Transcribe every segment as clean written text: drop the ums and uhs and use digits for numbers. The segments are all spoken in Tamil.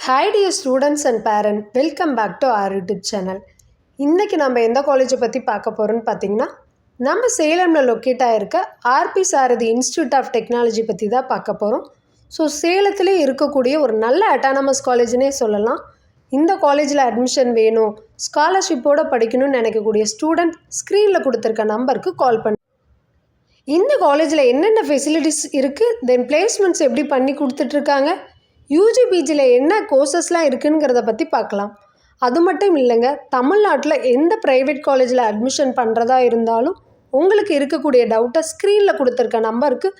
Hi dear students and parents, welcome back to our YouTube channel. இன்றைக்கி நம்ம எந்த காலேஜை பற்றி பார்க்க போகிறோன்னு பார்த்தீங்கன்னா நம்ம சேலமில் லொக்கேட் ஆகிருக்க RP Sarathy Institute of Technology பற்றி தான் பார்க்க போகிறோம். ஸோ சேலத்திலே இருக்கக்கூடிய ஒரு நல்ல அட்டானமஸ் காலேஜ்னே சொல்லலாம். இந்த காலேஜில் அட்மிஷன் வேணும், ஸ்காலர்ஷிப்போடு படிக்கணும்னு நினைக்கக்கூடிய ஸ்டூடெண்ட் ஸ்க்ரீனில் கொடுத்துருக்க நம்பருக்கு கால் பண்ணி இந்த காலேஜில் என்னென்ன ஃபெசிலிட்டிஸ் இருக்குது, தென் பிளேஸ்மெண்ட்ஸ் எப்படி பண்ணி கொடுத்துட்ருக்காங்க, யூஜிபிஜியில் என்ன கோர்சஸ்லாம் இருக்குங்கிறத பற்றி பார்க்கலாம். அது மட்டும் இல்லைங்க, தமிழ்நாட்டில் எந்த ப்ரைவேட் காலேஜில் அட்மிஷன் பண்ணுறதா இருந்தாலும் உங்களுக்கு இருக்கக்கூடிய டவுட்டை ஸ்க்ரீனில் கொடுத்துருக்க நம்பருக்கு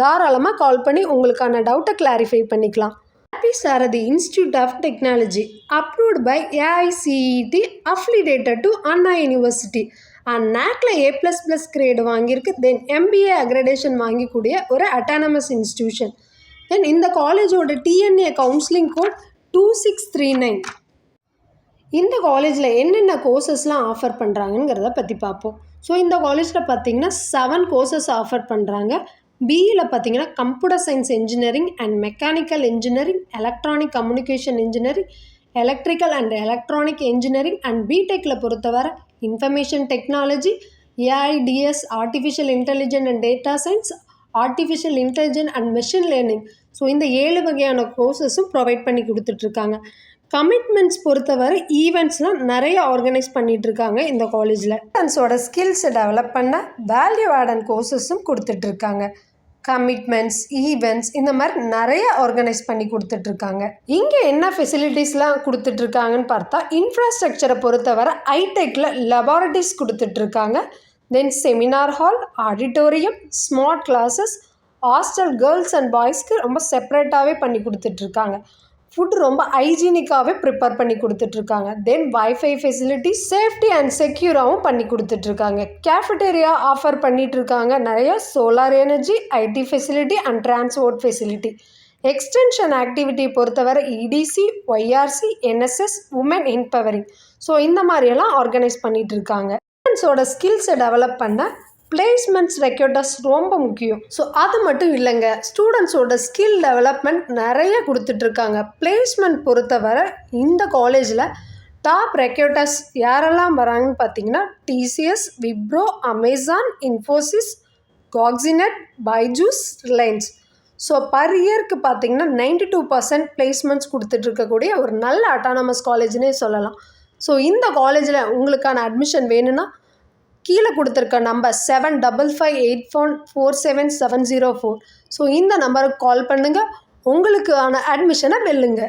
தாராளமாக கால் பண்ணி உங்களுக்கான டவுட்டை கிளாரிஃபை பண்ணிக்கலாம். RP Sarathy Institute of Technology approved by AICTE affiliated to Anna University and NACல A++ கிரேடு வாங்கியிருக்கு. தென் MBA அக்ரெடேஷன் வாங்கிக்கூடிய ஒரு அட்டானமஸ் இன்ஸ்டியூஷன். தென் இந்த காலேஜோட TNA கவுன்சிலிங் கோட் 2639. இந்த காலேஜில் என்னென்ன கோர்சஸ்லாம் ஆஃபர் பண்ணுறாங்கங்கிறத பற்றி பார்ப்போம். ஸோ இந்த காலேஜில் பார்த்தீங்கன்னா 7 கோர்சஸ் ஆஃபர் பண்ணுறாங்க. பிஇயில் பார்த்தீங்கன்னா computer science engineering and mechanical engineering, electronic communication engineering, electrical and electronic engineering and பிடெக்கில் பொறுத்தவரை information technology, AIDS, artificial intelligent and data science, artificial intelligent and machine learning. So இந்த 7 வகையான கோர்சஸும் ப்ரொவைட் பண்ணி கொடுத்துட்ருக்காங்க. கமிட்மெண்ட்ஸ் பொறுத்தவரை ஈவெண்ட்ஸ்லாம் நிறைய ஆர்கனைஸ் பண்ணிகிட்ருக்காங்க இந்த காலேஜில். ஸ்டூடெண்ட்ஸோட ஸ்கில்ஸை டெவலப் பண்ண வேல்யூ ஆட் கோர்சஸும் கொடுத்துட்ருக்காங்க. கமிட்மெண்ட்ஸ், ஈவெண்ட்ஸ் இந்த மாதிரி நிறைய ஆர்கனைஸ் பண்ணி கொடுத்துட்ருக்காங்க. இங்கே என்ன ஃபெசிலிட்டிஸ்லாம் கொடுத்துட்ருக்காங்கன்னு பார்த்தா, இன்ஃப்ராஸ்ட்ரக்சரை பொறுத்தவரை ஐடெக்கில் லெபார்ட்டரிஸ் கொடுத்துட்ருக்காங்க. Then seminar hall, auditorium, smart classes, hostel girls and பாய்ஸ்க்கு ரொம்ப செப்பரேட்டாகவே பண்ணி கொடுத்துட்ருக்காங்க. ஃபுட் ரொம்ப ஹைஜீனிக்காகவே ப்ரிப்பேர் பண்ணி கொடுத்துட்ருக்காங்க. Then wifi facility, safety and செக்யூராகவும் பண்ணி கொடுத்துட்ருக்காங்க. கேஃபட்டேரியா ஆஃபர் பண்ணிகிட்ருக்காங்க. நிறைய solar energy, IT facility and transport facility. Extension activity பொறுத்தவரை EDC, YRC, NSS, women empowering. So இந்த மாதிரியெல்லாம் ஆர்கனைஸ் பண்ணிகிட்ருக்காங்க. ஸ்டூடெண்ட்ஸோட ஸ்கில்ஸை டெவலப் பண்ண பிளேஸ்மெண்ட்ஸ் ரெக்ரூட்டர்ஸ் ரொம்ப முக்கியம். ஸோ அது மட்டும் இல்லைங்க, ஸ்டூடெண்ட்ஸோட ஸ்கில் டெவலப்மெண்ட் நிறைய கொடுத்துட்ருக்காங்க. பிளேஸ்மெண்ட் பொறுத்தவரை இந்த காலேஜில் டாப் ரெக்ரூட்டர்ஸ் யாரெல்லாம் வராங்கன்னு பார்த்தீங்கன்னா TCS, Wipro, Amazon, Infosys, Cognizant, Byju's, Reliance. So per இயருக்கு பார்த்தீங்கன்னா 92% பிளேஸ்மெண்ட்ஸ் கொடுத்துட்ருக்கக்கூடிய ஒரு நல்ல அட்டானமஸ் காலேஜ்னே சொல்லலாம். ஸோ இந்த காலேஜில் உங்களுக்கான அட்மிஷன் வேணும்னா கீழே கொடுத்துருக்க நம்பர் 7558477704. ஸோ இந்த நம்பருக்கு கால் பண்ணுங்கள், உங்களுக்கான அட்மிஷனை வெல்லுங்க.